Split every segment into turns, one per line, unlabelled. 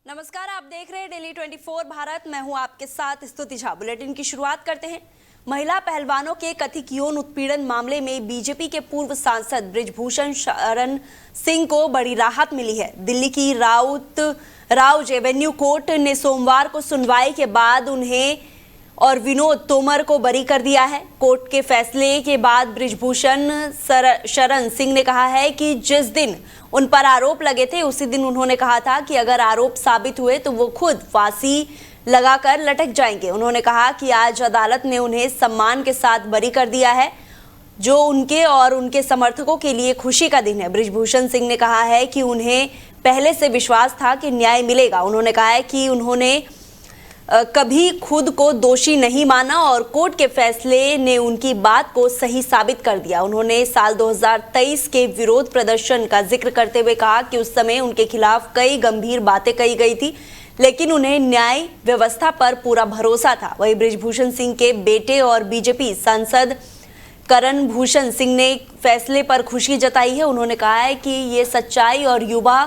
नमस्कार, आप देख रहे हैं डेली 24 भारत। मैं हूं आपके साथ स्तुति झा। बुलेटिन की शुरुआत करते हैं। महिला पहलवानों के कथित यौन उत्पीड़न मामले में बीजेपी के पूर्व सांसद बृजभूषण शरण सिंह को बड़ी राहत मिली है। दिल्ली की राउज एवेन्यू कोर्ट ने सोमवार को सुनवाई के बाद उन्हें और विनोद तोमर को बरी कर दिया है। कोर्ट के फैसले के बाद बृजभूषण शरण सिंह ने कहा है कि जिस दिन उन पर आरोप लगे थे उसी दिन उन्होंने कहा था कि अगर आरोप साबित हुए तो वो खुद फांसी लगाकर लटक जाएंगे। उन्होंने कहा कि आज अदालत ने उन्हें सम्मान के साथ बरी कर दिया है, जो उनके और उनके समर्थकों के लिए खुशी का दिन है। बृजभूषण सिंह ने कहा है कि उन्हें पहले से विश्वास था कि न्याय मिलेगा। उन्होंने कहा है कि उन्होंने कभी खुद को दोषी नहीं माना और कोर्ट के फैसले ने उनकी बात को सही साबित कर दिया। उन्होंने साल 2023 के विरोध प्रदर्शन का जिक्र करते हुए कहा कि उस समय उनके खिलाफ कई गंभीर बातें कही गई थी, लेकिन उन्हें न्याय व्यवस्था पर पूरा भरोसा था। वहीं बृजभूषण सिंह के बेटे और बीजेपी सांसद करण भूषण सिंह ने फैसले पर खुशी जताई है। उन्होंने कहा है कि ये सच्चाई और युवा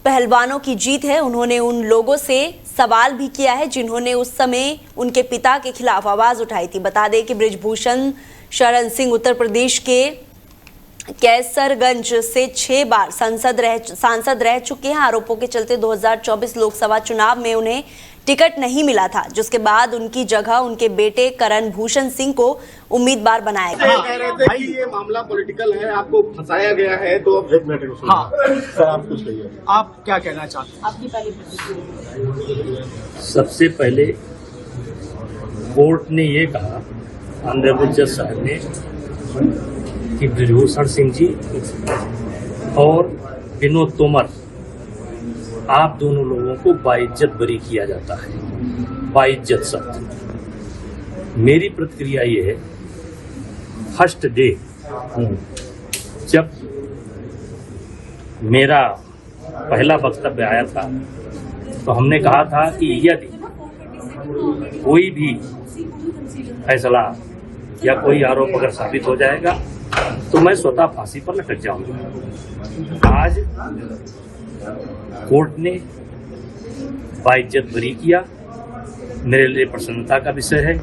पहलवानों की जीत है। उन्होंने उन लोगों से सवाल भी किया है जिन्होंने उस समय उनके पिता के खिलाफ आवाज उठाई थी। बता दें कि बृजभूषण शरण सिंह उत्तर प्रदेश के कैसरगंज से 6 बार सांसद रह चुके हैं। आरोपों के चलते 2024 लोकसभा चुनाव में उन्हें टिकट नहीं मिला था, जिसके बाद उनकी जगह उनके बेटे करण भूषण सिंह को उम्मीदवार बनाया गया।
कह रहे थे कि ये मामला पॉलिटिकल है, आपको फंसाया गया है, तो अब एक मिनट सर आप कुछ कहिए, आप क्या कहना चाहते हैं?
आपकी पहली प्रतिक्रिया।
सबसे पहले कोर्ट ने ये कहा, ऑनरेबल जज साहब ने, कि बृजभूषण सिंह जी और विनोद तोमर, आप दोनों लोगों को बाइज्जत बरी किया जाता है। बाइज्जत शब्द। मेरी प्रतिक्रिया ये है, फर्स्ट डे जब मेरा पहला वक्तव्य आया था तो हमने कहा था कि यदि कोई भी फैसला या कोई आरोप अगर साबित हो जाएगा तो मैं स्वतः फांसी पर लटक जाऊंगा। आज कोर्ट ने बाइज्जत बरी किया, मेरे लिए प्रसन्नता का विषय है,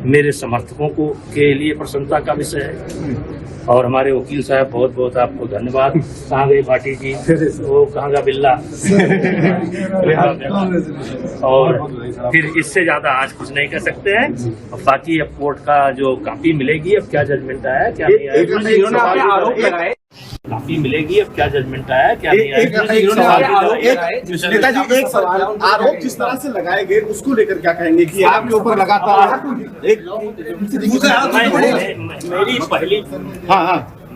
मेरे समर्थकों को के लिए प्रसन्नता का विषय है। और हमारे वकील साहब बहुत बहुत आपको धन्यवाद। कहाँ गए भाटी जी, वो कहाँ का बिल्ला। और फिर इससे ज्यादा आज कुछ नहीं कर सकते हैं। अब बाकी अब कोर्ट का जो कॉपी मिलेगी, अब क्या जजमेंट आया क्या नहीं आया, काफी मिलेगी, अब क्या जजमेंट आया क्या नहीं आया।
नेताजी एक सवाल, आरोप जिस तरह से लगाए गए उसको लेकर क्या कहेंगे कि आपके ऊपर लगातार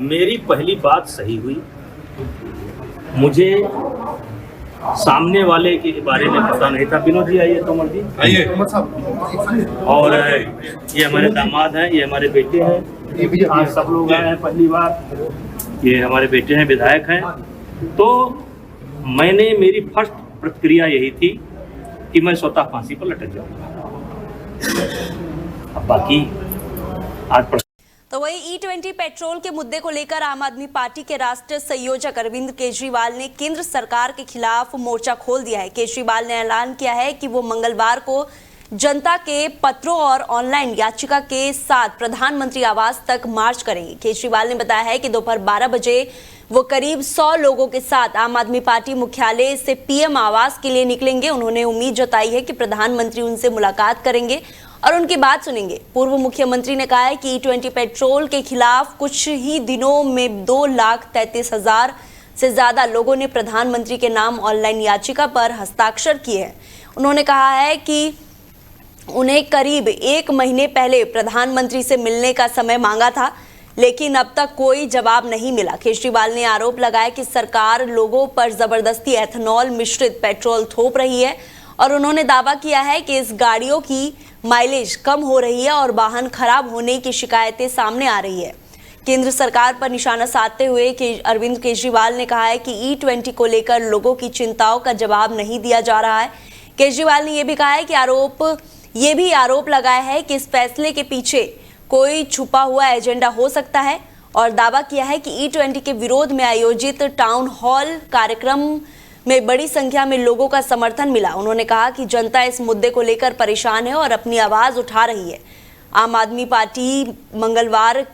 मेरी पहली बात सही हुई। मुझे सामने वाले के बारे में पता नहीं था। विनोद जी आइए, तोमर जी आइए। और ये हमारे दामाद हैं, ये हमारे बेटे हैं, आज सब लोग आए हैं पहली बार। ये हमारे बेटे हैं, विधायक हैं। तो मेरी फर्स्ट प्रतिक्रिया यही थी कि मैं स्वतः फांसी पर लटक जाऊंगा। अब बाकी आज
तो वही E20 पेट्रोल के मुद्दे को लेकर आम आदमी पार्टी के राष्ट्रीय संयोजक अरविंद केजरीवाल ने केंद्र सरकार के खिलाफ मोर्चा खोल दिया है। केजरीवाल ने ऐलान किया है कि वो मंगलवार को जनता के पत्रों और ऑनलाइन याचिका के साथ प्रधानमंत्री आवास तक मार्च करेंगे। केजरीवाल ने बताया है कि दोपहर 12 बजे वो करीब 100 लोगों के साथ आम आदमी पार्टी मुख्यालय से पीएम आवास के लिए निकलेंगे। उन्होंने उम्मीद जताई है कि प्रधानमंत्री उनसे मुलाकात करेंगे और उनकी बात सुनेंगे। पूर्व मुख्यमंत्री ने कहा है कि E20 पेट्रोल के खिलाफ कुछ ही दिनों में 2,33,000 से ज्यादा लोगों ने प्रधानमंत्री के नाम ऑनलाइन याचिका पर हस्ताक्षर किए हैं। उन्होंने कहा है कि उन्हें करीब 1 महीने पहले प्रधानमंत्री से मिलने का समय मांगा था, लेकिन अब तक कोई जवाब नहीं मिला। केजरीवाल ने आरोप लगाया कि सरकार लोगों पर जबरदस्ती एथेनॉल मिश्रित पेट्रोल थोप रही है और उन्होंने दावा किया है कि इस गाड़ियों की माइलेज कम हो रही है और वाहन खराब होने की शिकायतें सामने आ रही है। केंद्र सरकार पर निशाना साधते हुए अरविंद केजरीवाल ने कहा है कि E20 को लेकर लोगों की चिंताओं का जवाब नहीं दिया जा रहा है। केजरीवाल ने यह भी कहा है कि ये भी आरोप लगाया है कि इस फैसले के पीछे कोई छुपा हुआ एजेंडा हो सकता है और दावा किया है कि E20 के विरोध में आयोजित टाउन हॉल कार्यक्रम में बड़ी संख्या में लोगों का समर्थन मिला। उन्होंने कहा कि जनता इस मुद्दे को लेकर परेशान है और अपनी आवाज उठा रही है। आम आदमी पार्टी मंगलवार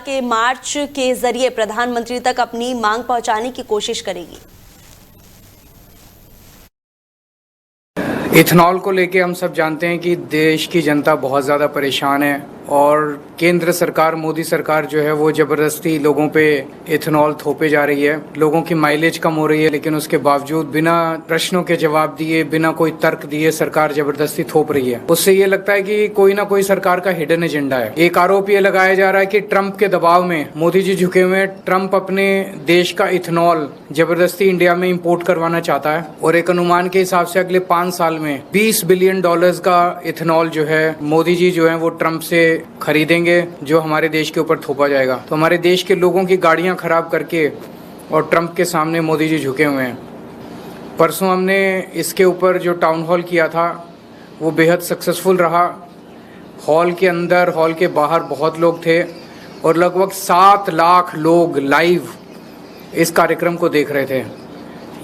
के मार्च के जरिए प्रधानमंत्री तक अपनी मांग पहुंचाने की कोशिश करेगी।
इथेनॉल को लेके हम सब जानते हैं कि देश की जनता बहुत ज़्यादा परेशान है और केंद्र सरकार, मोदी सरकार जो है वो ज़बरदस्ती लोगों पे इथेनॉल थोपे जा रही है। लोगों की माइलेज कम हो रही है, लेकिन उसके बावजूद बिना प्रश्नों के जवाब दिए, बिना कोई तर्क दिए सरकार ज़बरदस्ती थोप रही है। उससे ये लगता है कि कोई ना कोई सरकार का हिडन एजेंडा है। एक आरोप ये लगाया जा रहा है कि ट्रंप के दबाव में मोदी जी झुके हुए हैं। ट्रंप अपने देश का इथेनॉल जबरदस्ती इंडिया में इंपोर्ट करवाना चाहता है और एक अनुमान के हिसाब से अगले 5 साल में $20 बिलियन का इथेनॉल जो है मोदी जी जो है वो ट्रंप से खरीदेंगे, जो हमारे देश के ऊपर थोपा जाएगा। तो हमारे देश के लोगों की गाड़ियां खराब करके और ट्रंप के सामने मोदी जी झुके हुए हैं। परसों हमने इसके ऊपर जो टाउन हॉल किया था वो बेहद सक्सेसफुल रहा। हॉल के अंदर, हॉल के बाहर बहुत लोग थे और लगभग 7 लाख लोग लाइव इस कार्यक्रम को देख रहे थे।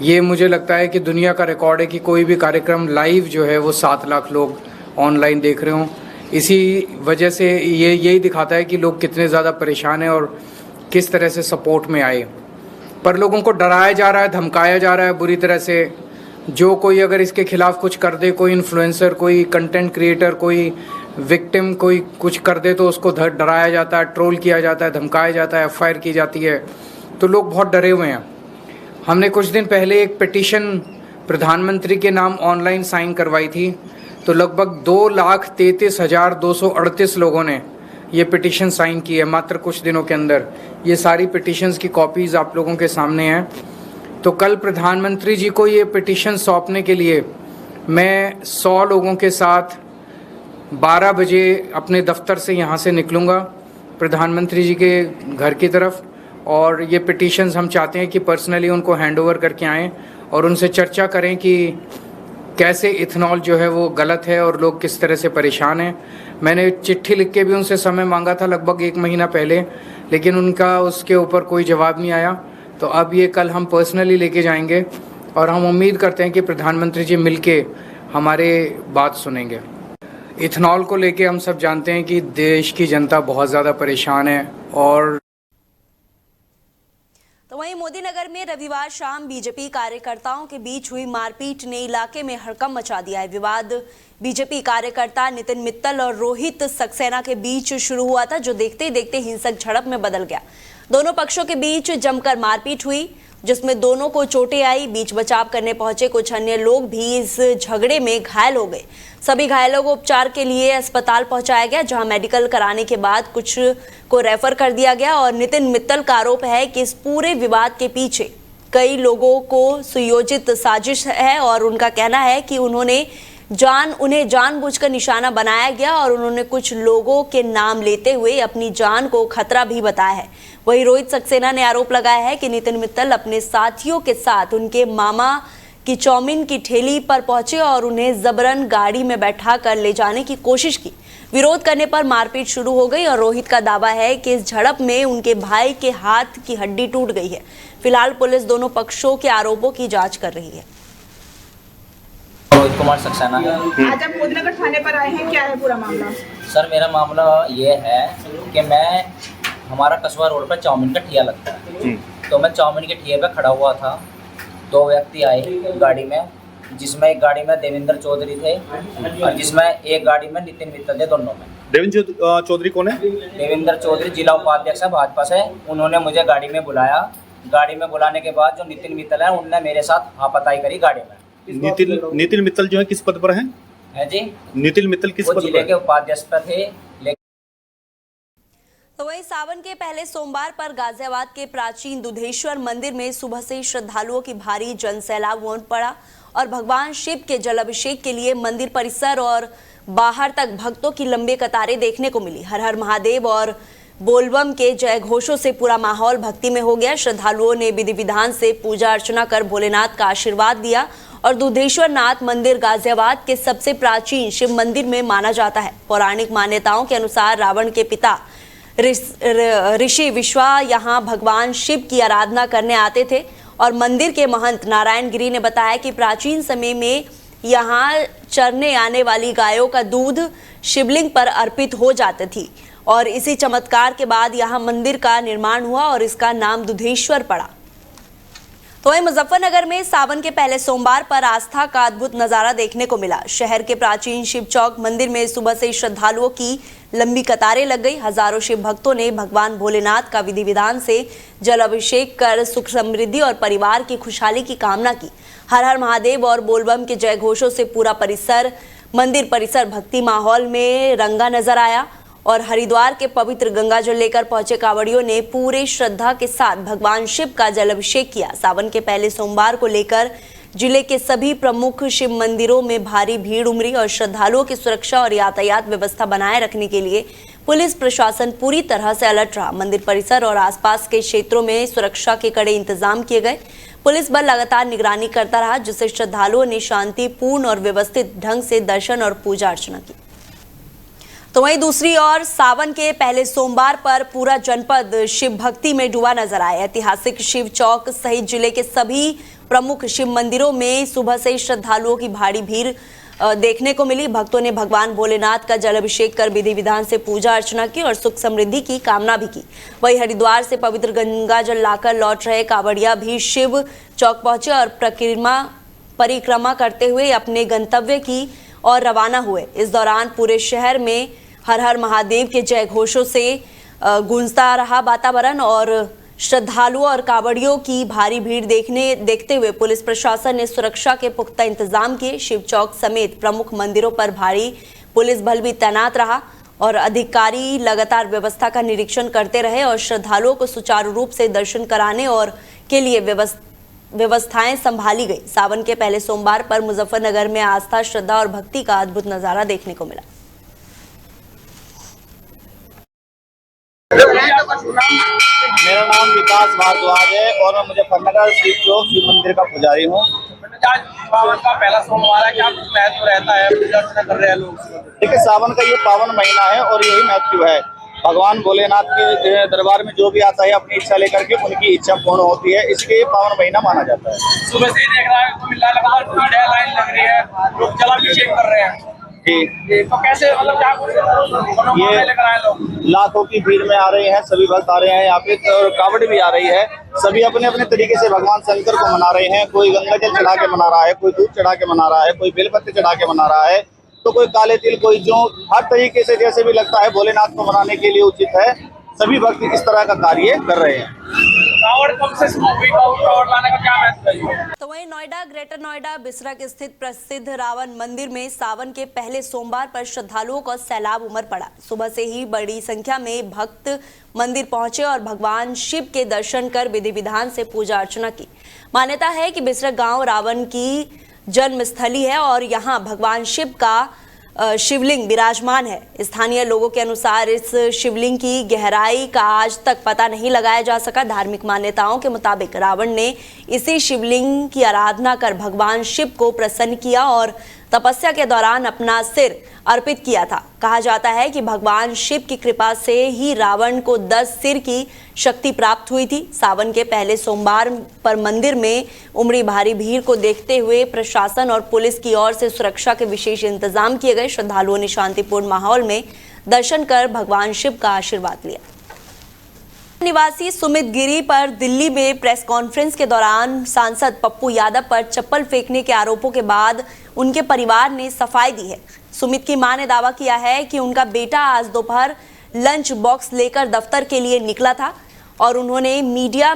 ये मुझे लगता है कि दुनिया का रिकॉर्ड है कि कोई भी कार्यक्रम लाइव जो है वो 7 लाख लोग ऑनलाइन देख रहे हों। इसी वजह से यही दिखाता है कि लोग कितने ज़्यादा परेशान हैं और किस तरह से सपोर्ट में आए। पर लोगों को डराया जा रहा है, धमकाया जा रहा है बुरी तरह से। जो कोई अगर इसके खिलाफ कुछ कर दे, कोई इन्फ्लुएंसर, कोई कंटेंट क्रिएटर, कोई विक्टिम कोई कुछ कर दे तो उसको डराया जाता है, ट्रोल किया जाता है, धमकाया जाता है, FIR की जाती है। तो लोग बहुत डरे हुए हैं। हमने कुछ दिन पहले एक पिटीशन प्रधानमंत्री के नाम ऑनलाइन साइन करवाई थी, तो लगभग 2,33,238 लोगों ने ये पिटीशन साइन की है मात्र कुछ दिनों के अंदर। ये सारी पिटीशंस की कॉपीज़ आप लोगों के सामने हैं। तो कल प्रधानमंत्री जी को ये पिटीशन सौंपने के लिए मैं 100 लोगों के साथ 12 बजे अपने दफ्तर से यहाँ से निकलूँगा प्रधानमंत्री जी के घर की तरफ, और ये पिटीशंस हम चाहते हैं कि पर्सनली उनको हैंड ओवर करके आएँ और उनसे चर्चा करें कि कैसे इथेनॉल जो है वो गलत है और लोग किस तरह से परेशान हैं। मैंने चिट्ठी लिख के भी उनसे समय मांगा था लगभग 1 महीना पहले, लेकिन उनका उसके ऊपर कोई जवाब नहीं आया। तो अब ये कल हम पर्सनली लेके जाएंगे और हम उम्मीद करते हैं कि प्रधानमंत्री जी मिलके हमारे बात सुनेंगे। इथेनॉल को लेके हम सब जानते हैं कि देश की जनता बहुत ज़्यादा परेशान है। और
तो वहीं मोदीनगर में रविवार शाम बीजेपी कार्यकर्ताओं के बीच हुई मारपीट ने इलाके में हड़कंप मचा दिया है। विवाद बीजेपी कार्यकर्ता नितिन मित्तल और रोहित सक्सेना के बीच शुरू हुआ था, जो देखते ही देखते हिंसक झड़प में बदल गया। दोनों पक्षों के बीच जमकर मारपीट हुई, जिसमें दोनों को चोटें आई। बीच बचाव करने पहुंचे कुछ अन्य लोग भी इस झगड़े में घायल हो गए। सभी घायलों को उपचार के लिए अस्पताल पहुंचाया गया, जहां मेडिकल कराने के बाद कुछ को रेफर कर दिया गया। और नितिन मित्तल का आरोप है कि इस पूरे विवाद के पीछे कई लोगों को सुयोजित साजिश है और उनका कहना है कि उन्हें जानबूझकर निशाना बनाया गया और उन्होंने कुछ लोगों के नाम लेते हुए अपनी जान को खतरा भी बताया है। वहीं रोहित सक्सेना ने आरोप लगाया है कि नितिन मित्तल अपने साथियों के साथ उनके मामा की चाउमीन की ठेली पर पहुंचे और उन्हें जबरन गाड़ी में बैठाकर ले जाने की कोशिश की। विरोध करने पर मारपीट शुरू हो गई और रोहित का दावा है कि इस झड़प में उनके भाई के हाथ की हड्डी टूट गई है। फिलहाल पुलिस दोनों पक्षों के आरोपों की जांच कर रही है।
रोहित कुमार सक्सेना।
आज आप मोदीनगर थाने पर आए हैं, क्या है पूरा मामला?
सर मेरा मामला ये है कि हमारा कस्बा रोड पर चाउमीन का ठिया लगता है, तो मैं चाउमीन के ठिये पे खड़ा हुआ था। 2 व्यक्ति आए गाड़ी में, जिसमें एक गाड़ी में देवेंद्र चौधरी थे और जिसमें एक गाड़ी में नितिन मित्तल थे। दोनों में
देवेंद्र चौधरी कौन है?
देवेंद्र चौधरी जिला उपाध्यक्ष है भाजपा से। उन्होंने मुझे गाड़ी में बुलाया। गाड़ी में बुलाने के बाद जो नितिन मित्तल है उनने मेरे साथ हाथापाई करी गाड़ी में।
नितिन मित्तल जो है किस पद पर है?
जी
नितिन मित्तल किस पद पर?
जिले के उपाध्यक्ष पर थे।
तो वहीं सावन के पहले सोमवार पर गाजियाबाद के प्राचीन दुधेश्वर मंदिर में सुबह से श्रद्धालुओं की भारी जनसैलाब उमड़ पड़ा और भगवान शिव के जल अभिषेक के लिए मंदिर परिसर और बाहर तक भक्तों की लंबी कतारें देखने को मिली। हर हर महादेव और बोलबम के जय घोषों से पूरा माहौल भक्ति में हो गया। श्रद्धालुओं ने विधि विधान से पूजा अर्चना कर भोलेनाथ का आशीर्वाद दिया और दुधेश्वर नाथ मंदिर गाजियाबाद के सबसे प्राचीन शिव मंदिर में माना जाता है। पौराणिक मान्यताओं के अनुसार रावण के पिता ऋषि विश्वा यहाँ भगवान शिव की आराधना करने आते थे और मंदिर के महंत नारायण गिरी ने बताया कि प्राचीन समय में यहाँ चरने आने वाली गायों का दूध शिवलिंग पर अर्पित हो जाती थी और इसी चमत्कार के बाद यहाँ मंदिर का निर्माण हुआ और इसका नाम दुधेश्वर पड़ा। तो वहीं मुजफ्फरनगर में सावन के पहले सोमवार पर आस्था का अद्भुत नजारा देखने को मिला। शहर के प्राचीन शिव चौक मंदिर में सुबह से श्रद्धालुओं की लंबी कतारें लग गई। हजारों शिव भक्तों ने भगवान भोलेनाथ का विधि विधान से जल अभिषेक कर सुख समृद्धि और परिवार की खुशहाली की कामना की। हर हर महादेव और बोलबम के जय घोषों से पूरा मंदिर परिसर भक्ति माहौल में रंगा नजर आया और हरिद्वार के पवित्र गंगा जल लेकर पहुंचे कांवड़ियों ने पूरे श्रद्धा के साथ भगवान शिव का जल अभिषेक किया। सावन के पहले सोमवार को लेकर जिले के सभी प्रमुख शिव मंदिरों में भारी भीड़ उमड़ी और श्रद्धालुओं की सुरक्षा और यातायात व्यवस्था बनाए रखने के लिए पुलिस प्रशासन पूरी तरह से अलर्ट रहा। मंदिर परिसर और आसपास के क्षेत्रों में सुरक्षा के कड़े इंतजाम किए गए। पुलिस बल लगातार निगरानी करता रहा, जिससे श्रद्धालुओं ने शांतिपूर्ण और व्यवस्थित ढंग से दर्शन और पूजा अर्चना की। तो वहीं दूसरी ओर सावन के पहले सोमवार पर पूरा जनपद शिव भक्ति में डूबा नजर आया। ऐतिहासिक शिव चौक सहित जिले के सभी प्रमुख शिव मंदिरों में सुबह से ही श्रद्धालुओं की भारी भीड़ देखने को मिली। भक्तों ने भगवान भोलेनाथ का जल अभिषेक कर विधि विधान से पूजा अर्चना की और सुख समृद्धि की कामना भी की। वहीं हरिद्वार से पवित्र गंगा जल लाकर लौट रहे कांवड़िया भी शिव चौक पहुंचे और परिक्रमा करते हुए अपने गंतव्य की और रवाना हुए। इस दौरान पूरे शहर में हर हर महादेव के जय घोषों से गूंजता रहा वातावरण और श्रद्धालुओं और कांवड़ियों की भारी भीड़ देखते हुए पुलिस प्रशासन ने सुरक्षा के पुख्ता इंतजाम किए। शिव चौक समेत प्रमुख मंदिरों पर भारी पुलिस बल भी तैनात रहा और अधिकारी लगातार व्यवस्था का निरीक्षण करते रहे और श्रद्धालुओं को सुचारू रूप से दर्शन कराने और के लिए व्यवस्थाएं संभाली गई। सावन के पहले सोमवार पर मुजफ्फरनगर में आस्था, श्रद्धा और भक्ति का अद्भुत नजारा देखने को मिला।
मेरा नाम विकास भारद्वाज है और मैं मुजफ्फरनगर शिव चौक शिव मंदिर का पुजारी हूँ।
सावन का पहला सोमवार है, क्या कुछ महत्व रहता है? पूजा अर्चना कर रहे हैं लोग।
देखिए, सावन का ये पावन महीना है और यही महत्व है। भगवान भोलेनाथ के दरबार में जो भी आता है अपनी इच्छा लेकर के उनकी इच्छा पूर्ण होती है, इसलिए पावन महीना माना जाता है।
सुबह से देख रहा है लगातार भीड़ है, लाइन लग रही है, लोग जलाभिषेक कर रहे हैं।
जी,
तो कैसे मतलब क्या
ये
लेकर आए लोग?
लाखों की भीड़ में आ रहे हैं, सभी भक्त आ रहे हैं यहाँ पे और कांवड़ भी आ रही है। सभी अपने अपने तरीके से भगवान शंकर को मना रहे हैं। कोई गंगा जल चढ़ा के मना रहा है, कोई दूध चढ़ा के मना रहा है, कोई बेलपत्ते चढ़ा के मना रहा है, तो कोई काले तिल, कोई जो हर तरीके से जैसे भी लगता है भोलेनाथ को मनाने के लिए उचित है। सभी भक्त इस तरह का कार्य कर रहे हैं।
तो वहीं नोएडा, ग्रेटर नोएडा बिसरक स्थित प्रसिद्ध रावण मंदिर में सावन के पहले सोमवार पर श्रद्धालुओं का सैलाब उमड़ पड़ा। सुबह से ही बड़ी संख्या में भक्त मंदिर पहुंचे और भगवान शिव के दर्शन कर विधि विधान से पूजा अर्चना की। मान्यता है कि बिसरक गांव रावण की जन्मस्थली है और यहाँ भगवान शिव का शिवलिंग विराजमान है। स्थानीय लोगों के अनुसार इस शिवलिंग की गहराई का आज तक पता नहीं लगाया जा सका। धार्मिक मान्यताओं के मुताबिक रावण ने इसी शिवलिंग की आराधना कर भगवान शिव को प्रसन्न किया और तपस्या के दौरान अपना सिर अर्पित किया था। कहा जाता है कि भगवान शिव की कृपा से ही रावण को 10 सिर की शक्ति प्राप्त हुई थी। सावन के पहले सोमवार पर मंदिर में उमड़ी भारी भीड़ को देखते हुए प्रशासन और पुलिस की ओर से सुरक्षा के विशेष इंतजाम किए गए। श्रद्धालुओं ने शांतिपूर्ण माहौल में दर्शन कर भगवान शिव का आशीर्वाद लिया। निवासी सुमित गिरी पर दिल्ली में प्रेस कॉन्फ्रेंस के दौरान सांसद पप्पू यादव पर चप्पल फेंकने के आरोपों के बाद उनके परिवार ने सफाई दी है। सुमित की मां ने दावा किया है कि उनका बेटा आज दोपहर लंच बॉक्स लेकर दफ्तर के लिए निकला था और उन्होंने मीडिया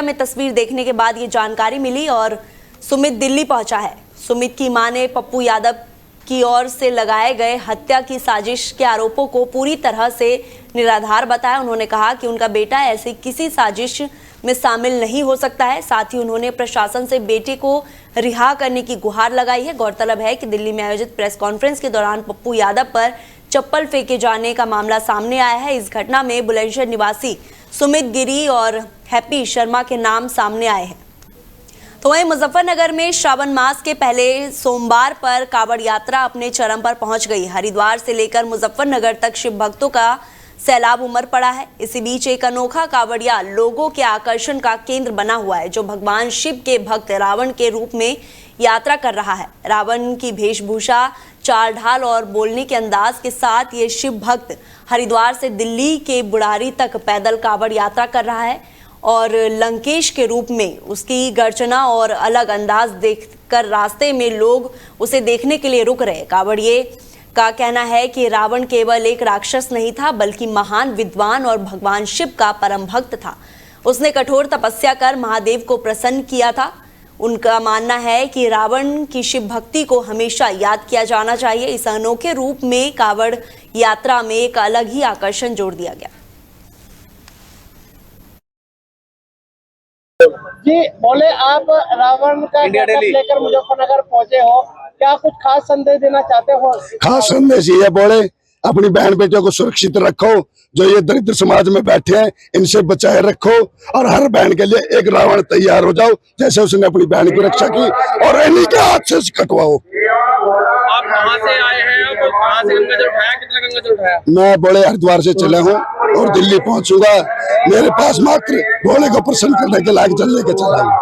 में तस्वीर देखने के बाद ये जानकारी मिली और सुमित दिल्ली पहुंचा है। सुमित की मां ने पप्पू यादव की ओर से लगाए गए हत्या की साजिश के आरोपों को पूरी तरह से निराधार बताया। उन्होंने कहा कि उनका बेटा ऐसी किसी साजिश में शामिल नहीं हो सकता है। साथ ही उन्होंने प्रशासन से बेटे को रिहा करने की गुहार लगाई है। गौरतलब है कि दिल्ली में आयोजित प्रेस कॉन्फ्रेंस के दौरान पप्पू यादव पर चप्पल फेंके जाने का मामला सामने आया है। इस घटना में बुलंदशहर निवासी सुमित गिरी और हैप्पी शर्मा के नाम सामने आए हैं। तो वहीं मुजफ्फरनगर में श्रावण मास के पहले सोमवार पर कांवड़ यात्रा अपने चरम पर पहुंच गई। हरिद्वार से लेकर मुजफ्फरनगर तक शिव भक्तों का सैलाब उमड़ पड़ा है। इसी बीच एक अनोखा कावड़िया लोगों के आकर्षण का केंद्र बना हुआ है, जो भगवान शिव के भक्त रावण के रूप में यात्रा कर रहा है। रावण की वेशभूषा, चाल ढाल और बोलने के अंदाज के साथ ये शिव भक्त हरिद्वार से दिल्ली के बुढ़ारी तक पैदल कावड़ यात्रा कर रहा है और लंकेश के रूप में उसकी गर्जना और अलग अंदाज देखकर रास्ते में लोग उसे देखने के लिए रुक रहे। कावड़िए का कहना है कि रावण केवल एक राक्षस नहीं था, बल्कि महान विद्वान और भगवान शिव का परम भक्त था। उसने कठोर तपस्या कर महादेव को प्रसन्न किया था। उनका मानना है कि रावण की शिव भक्ति को हमेशा याद किया जाना चाहिए। इस अनोखे रूप में कावड़ यात्रा में एक अलग ही आकर्षण जोड़ दिया गया।
जी बोले, आप रावण का गेटअप लेकर मुजफ्फरनगर पहुंचे हो, क्या कुछ खास संदेश देना चाहते हो?
खास संदेश ये बोले, अपनी बहन बेटियों को सुरक्षित रखो, जो ये दरिद्र समाज में बैठे हैं इनसे बचाए रखो, और हर बहन के लिए एक रावण तैयार हो जाओ, जैसे उसने अपनी बहन की रक्षा की, और इन्हीं के हाथ से कटवाओ।
आप कहाँ से आए हैं? कहाँ से गंगा जल उठाया? कितना गंगा जल उठाया?
मैं बड़े हरिद्वार से चला हूँ और दिल्ली पहुँचूंगा। मेरे पास मात्र भोले को प्रसन्न करने के लायक जल लेके चला हूँ।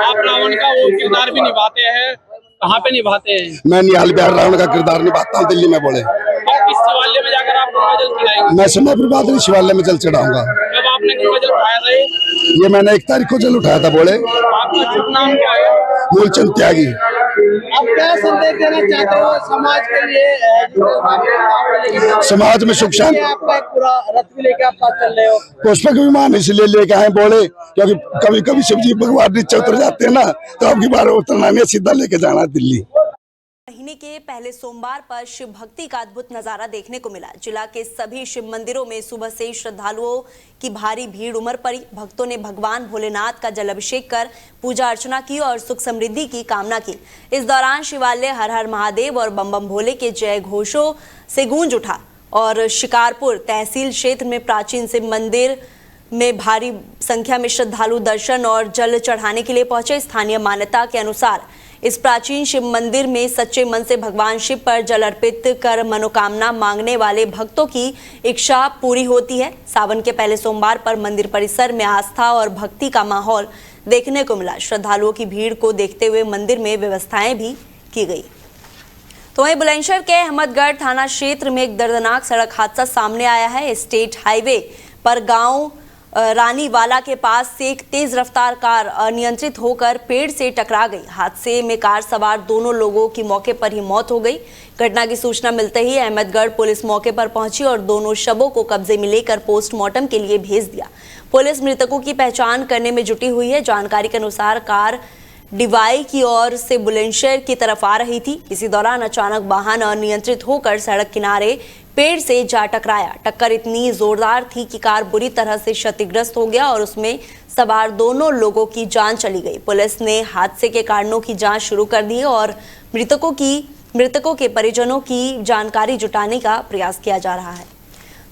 आप रावण का वो किरदार भी निभाते हैं, कहाँ पे निभाते हैं?
मैं निहाल बिहार रावण का किरदार निभाता हूँ दिल्ली में। बोले,
किस शिवालय में जाकर आप गंगा जल चढ़ाएंगे?
मैं समय बर्बाद शिवालय में जल चढ़ाऊंगा।
जब आपने गंगा जल उठाया था
ये मैंने 1 तारीख को जल उठाया था। बोले,
आपका शुभ नाम क्या है?
मूलचंद त्यागी।
आप क्या संदेश देना चाहते हो समाज के लिए?
समाज में सुख शांति।
आपका एक पूरा रथ भी लेके आप साथ चल रहे हो।
पुष्पक विमान इसलिए लेके आए बोले, क्योंकि कभी कभी शिव जी भगवान नीचे उतर जाते हैं ना, तो अब की बार उतरना नहीं, सीधा लेके जाना दिल्ली।
महीने के पहले सोमवार पर शिव भक्ति का अद्भुत नजारा देखने को मिला। जिला के सभी शिव मंदिरों में सुबह से श्रद्धालुओं की भारी भीड़ उमड़ पड़ी। भक्तों ने भगवान भोलेनाथ का जल अभिषेक कर पूजा अर्चना की और सुख समृद्धि की कामना की। इस दौरान शिवालय हर हर महादेव और बम बम भोले के जय घोषों से गूंज उठा और शिकारपुर तहसील क्षेत्र में प्राचीन शिव मंदिर में भारी संख्या में श्रद्धालु दर्शन और जल चढ़ाने के लिए पहुंचे। स्थानीय मान्यता के अनुसार इस प्राचीन शिव मंदिर में सच्चे मन से भगवान शिव पर जल अर्पित कर मनोकामना मांगने वाले भक्तों की इच्छा पूरी होती है। सावन के पहले सोमवार पर मंदिर परिसर में आस्था और भक्ति का माहौल देखने को मिला। श्रद्धालुओं की भीड़ को देखते हुए मंदिर में व्यवस्थाएं भी की गई। तो वहीं बुलंदशहर के अहमदगढ़ थाना क्षेत्र में एक दर्दनाक सड़क हादसा सामने आया है। स्टेट हाईवे पर गांव रानीवाला के पास से एक तेज रफ्तार कार अनियंत्रित होकर पेड़ से टकरा गई। हादसे में कार सवार दोनों लोगों की मौके पर ही मौत हो गई। घटना की सूचना मिलते ही अहमदगढ़ पुलिस मौके पर पहुंची और दोनों शवों को कब्जे में लेकर पोस्टमार्टम के लिए भेज दिया। पुलिस मृतकों की पहचान करने में जुटी हुई है। जानकारी के अनुसार कार डिवाई की ओर से बुलंदशहर की तरफ आ रही थी। इसी दौरान अचानक वाहन अनियंत्रित होकर सड़क किनारे पेड़ से जा टकराया। टक्कर इतनी जोरदार थी कि कार बुरी तरह से क्षतिग्रस्त हो गया और उसमें सवार दोनों लोगों की जान चली गई। पुलिस ने हादसे के कारणों की जांच शुरू कर दी और मृतकों के परिजनों की जानकारी जुटाने का प्रयास किया जा रहा है।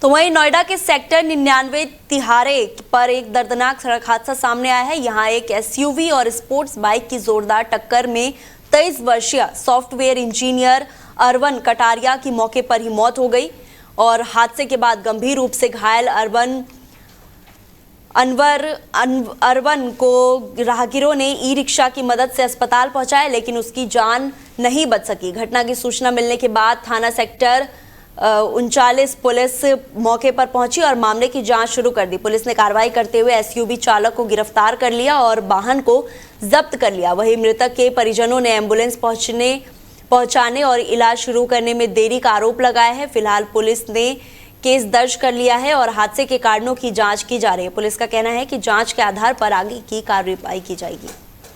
तो वहीं नोएडा के सेक्टर 99 तिहारे पर एक दर्दनाक सड़क हादसा सामने आया है। यहां एक एसयूवी और स्पोर्ट्स बाइक की जोरदार टक्कर में 23 वर्षीय सॉफ्टवेयर इंजीनियर अरवन कटारिया की मौके पर ही मौत हो गई और हादसे के बाद गंभीर रूप से घायल अरवन को राहगीरों ने ई रिक्शा की मदद से अस्पताल पहुंचाया, लेकिन उसकी जान नहीं बच सकी। घटना की सूचना मिलने के बाद थाना सेक्टर 39 पुलिस मौके पर पहुंची और मामले की जांच शुरू कर दी। पुलिस ने कार्रवाई करते हुए एसयूवी चालक को गिरफ्तार कर लिया और वाहन को जब्त कर लिया। वहीं मृतक के परिजनों ने एम्बुलेंस पहुंचाने और इलाज शुरू करने में देरी का आरोप लगाया है। फिलहाल पुलिस ने केस दर्ज कर लिया है और हादसे के कारणों की जांच की जा रही है। पुलिस का कहना है कि जांच के आधार पर आगे की कार्रवाई की जाएगी।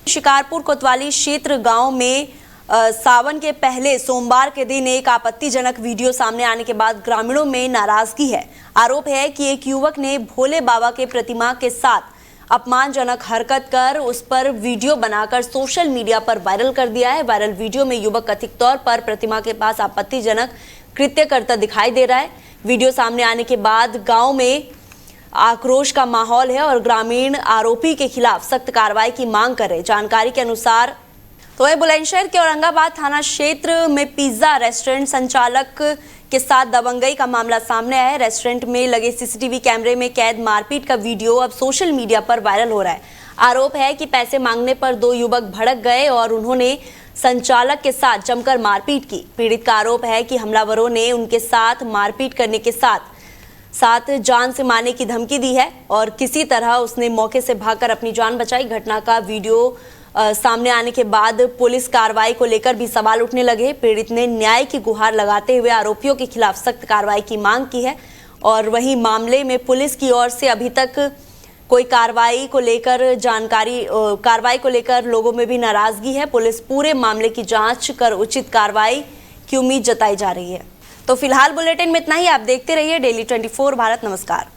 शिकारपुर कोतवाली क्षेत्र गांव में सावन के पहले सोमवार के दिन एक आपत्तिजनक वीडियो सामने आने के बाद ग्रामीणों में नाराजगी है। आरोप है कि एक युवक ने भोले बाबा के प्रतिमा के साथ अपमानजनक हरकत कर उस पर वीडियो बनाकर सोशल मीडिया पर वायरल कर दिया है। वायरल वीडियो में युवक कथित तौर पर प्रतिमा के पास आपत्तिजनक कृत्य करता दिखाई दे रहा है। वीडियो सामने आने के बाद गांव में आक्रोश का माहौल है और ग्रामीण आरोपी के खिलाफ सख्त कार्रवाई की मांग कर रहे। जानकारी के अनुसार तो बुलंदशहर के औरंगाबाद थाना क्षेत्र में पिज्जा रेस्टोरेंट संचालक के साथ दबंगई का मामला सामने आया है। रेस्टोरेंट में लगे सीसीटीवी कैमरे में कैद मारपीट का वीडियो अब सोशल मीडिया पर वायरल हो रहा है। आरोप है कि पैसे मांगने पर दो युवक भड़क गए और उन्होंने संचालक के साथ जमकर मारपीट की। पीड़ित का आरोप है कि हमलावरों ने उनके साथ मारपीट करने के साथ जान से मारने की धमकी दी है और किसी तरह उसने मौके से भागकर अपनी जान बचाई। घटना का वीडियो सामने आने के बाद पुलिस कार्रवाई को लेकर भी सवाल उठने लगे। पीड़ित ने न्याय की गुहार लगाते हुए आरोपियों के खिलाफ सख्त कार्रवाई की मांग की है और वहीं मामले में पुलिस की ओर से अभी तक कोई कार्रवाई को लेकर लोगों में भी नाराजगी है। पुलिस पूरे मामले की जांच कर उचित कार्रवाई की उम्मीद जताई जा रही है। तो फिलहाल बुलेटिन में इतना ही। आप देखते रहिए डेली 24 भारत। नमस्कार।